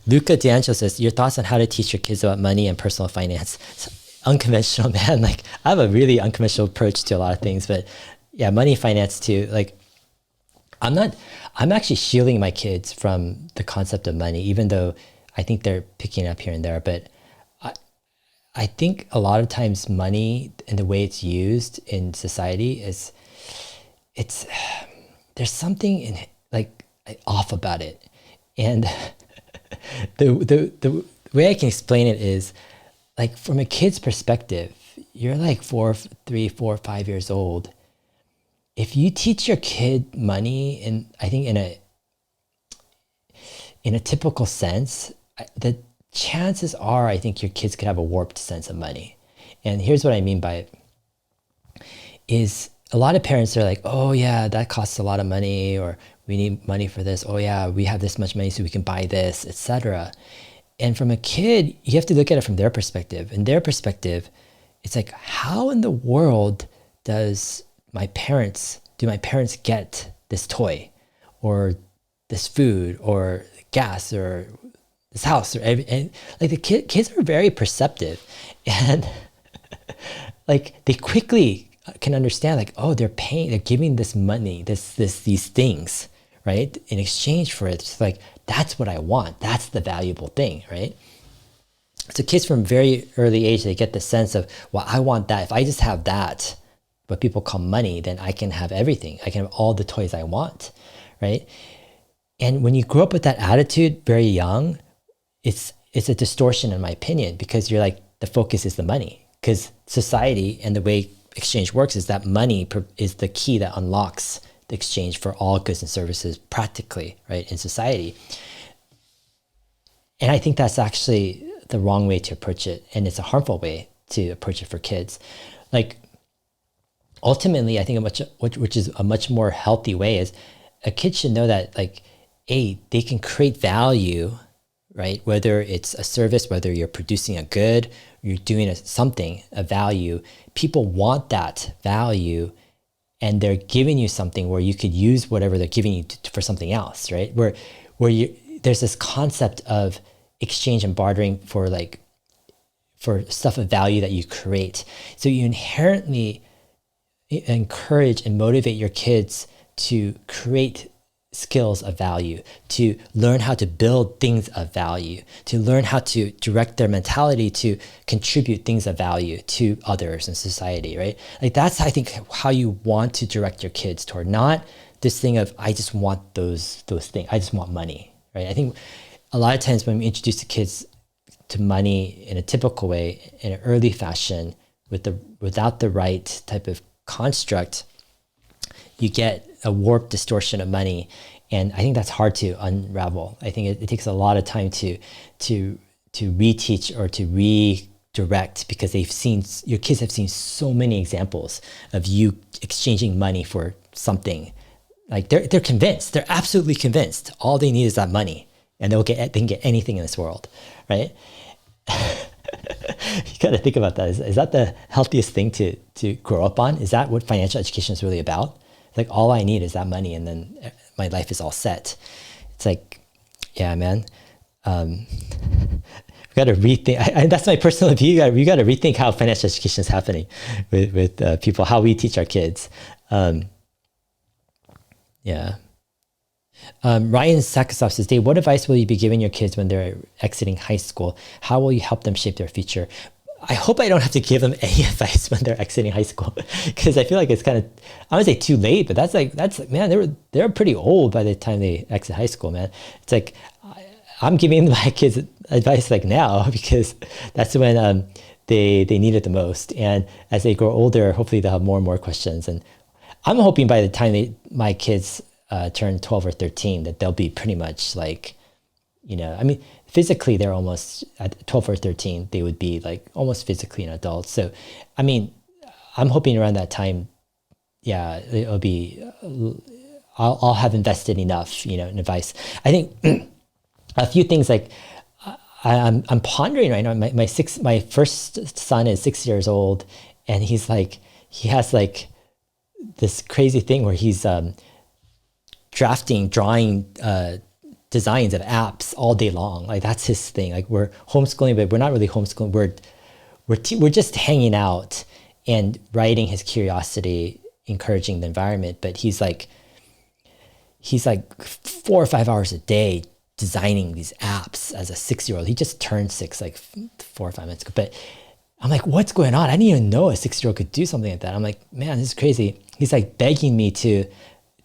Luca D'Angelo says, your thoughts on how to teach your kids about money and personal finance. It's unconventional, man. Like, I have a really unconventional approach to a lot of things, but yeah, money, finance too. Like, I'm actually shielding my kids from the concept of money, even though I think they're picking up here and there. But I think a lot of times money and the way it's used in society it's there's something like off about it. And the way I can explain it is, like, from a kid's perspective, you're like 3, 4, 5 years old. If you teach your kid money, and I think in a typical sense, the chances are I think your kids could have a warped sense of money. And here's what I mean by it is, a lot of parents are like, oh yeah, that costs a lot of money, or we need money for this. Oh yeah, we have this much money so we can buy this, etc. And from a kid, you have to look at it from their perspective. In their perspective, it's like, how in the world do my parents get this toy or this food or gas or this house or and like the kids are very perceptive, and like they quickly can understand, like, oh, they're giving this money, these things, right, in exchange for it. It's like, that's what I want. That's the valuable thing, right? So kids from very early age, they get the sense of, well, I want that. If I just have that, what people call money, then I can have everything. I can have all the toys I want, right? And when you grow up with that attitude very young, it's a distortion, in my opinion, because you're like, the focus is the money. Because society and the way exchange works is that money is the key that unlocks the exchange for all goods and services practically, right, in society. And I think that's actually the wrong way to approach it. And it's a harmful way to approach it for kids. Like, ultimately, I think which is a much more healthy way is, a kid should know that, like, A, they can create value, right? Whether it's a service, whether you're producing a good, you're doing something, a value, people want that value, and they're giving you something where you could use whatever they're giving you for something else, right? Where there's this concept of exchange and bartering for stuff of value that you create. So you inherently encourage and motivate your kids to create skills of value, to learn how to build things of value, to learn how to direct their mentality to contribute things of value to others in society, right? Like, that's, I think, how you want to direct your kids toward, not this thing of, I just want those things, I just want money, right? I think a lot of times when we introduce the kids to money in a typical way, in an early fashion, without the right type of construct, you get a warped distortion of money. And I think that's hard to unravel. I think it takes a lot of time to reteach or to redirect, because your kids have seen so many examples of you exchanging money for something. Like, they're convinced, they're absolutely convinced all they need is that money, and they can get anything in this world, right? You got to think about that. Is that the healthiest thing to grow up on? Is that what financial education is really about? Like, all I need is that money, and then my life is all set. It's like, yeah, man. We got to rethink. That's my personal view. You got to rethink how financial education is happening with people, how we teach our kids. Yeah. Ryan Sakasov says, Dave, what advice will you be giving your kids when they're exiting high school? How will you help them shape their future? I hope I don't have to give them any advice when they're exiting high school, because I feel like it's kind of, I don't say too late, but that's man, they're pretty old by the time they exit high school, man. It's like, I'm giving my kids advice like now, because that's when they need it the most. And as they grow older, hopefully they'll have more and more questions. And I'm hoping by the time my kids turn 12 or 13, that they'll be pretty much like, I mean, physically they're almost at 12 or 13, they would be like almost physically an adult. So, I mean, I'm hoping around that time, yeah, it'll be, I'll have invested enough, in advice. I think a few things, like, I'm pondering right now. My first son is 6 years old, and he has like this crazy thing where he's drawing designs of apps all day long. Like that's his thing. Like we're homeschooling, but we're not really homeschooling. We're just hanging out and writing his curiosity, encouraging the environment. But he's like 4 or 5 hours a day designing these apps as a 6-year-old. He just turned 6 like 4 or 5 minutes ago. But I'm like, what's going on? I didn't even know a 6-year-old could do something like that. I'm like, man, this is crazy. He's like begging me to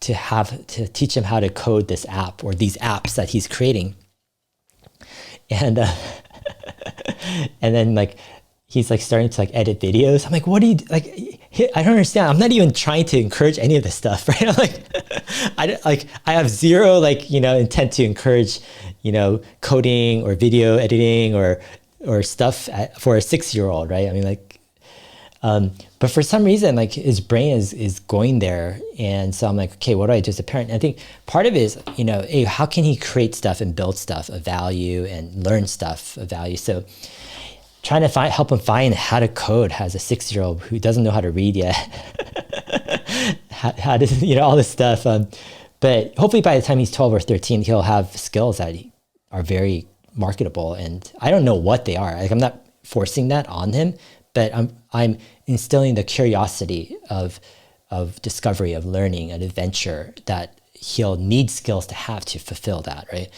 teach him how to code this app or these apps that he's creating. And and then like he's like starting to like edit videos. I'm like, what do you like? I don't understand. I'm not even trying to encourage any of this stuff, right? I'm like, I have zero like, intent to encourage, coding or video editing or stuff for a 6-year-old, right? I mean, like, but for some reason, like his brain is going there. And so I'm like, okay, what do I do as a parent? And I think part of it is, hey, how can he create stuff and build stuff of value and learn stuff of value? So trying to help him find how to code as a 6-year-old who doesn't know how to read yet, how to, all this stuff. But hopefully by the time he's 12 or 13, he'll have skills that are very marketable. And I don't know what they are. Like I'm not forcing that on him, but I'm instilling the curiosity of discovery, of learning, an adventure that he'll need skills to have to fulfill that, right?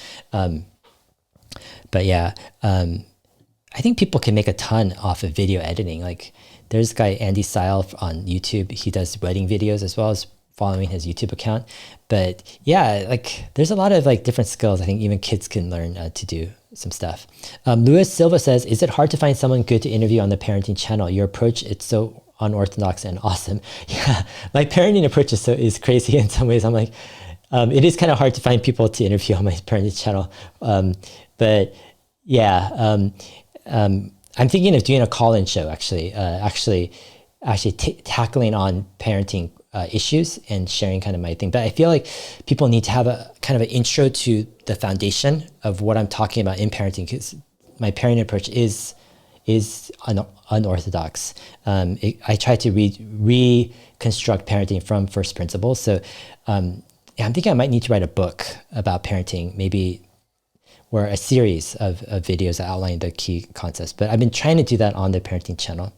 But yeah, I think people can make a ton off of video editing. Like there's a guy, Andy Seil on YouTube. He does wedding videos as well as following his YouTube account. But yeah, like there's a lot of like different skills. I think even kids can learn to do some stuff. Luis Silva says, is it hard to find someone good to interview on the parenting channel? Your approach, it's so unorthodox and awesome. Yeah, my parenting approach is crazy in some ways. I'm like, it is kind of hard to find people to interview on my parenting channel. But yeah, I'm thinking of doing a call-in show actually tackling on parenting issues and sharing kind of my thing. But I feel like people need to have a kind of an intro to the foundation of what I'm talking about in parenting, because my parenting approach is unorthodox. I try to reconstruct parenting from first principles. So I'm thinking I might need to write a book about parenting, maybe, or a series of videos that outline the key concepts. But I've been trying to do that on the parenting channel.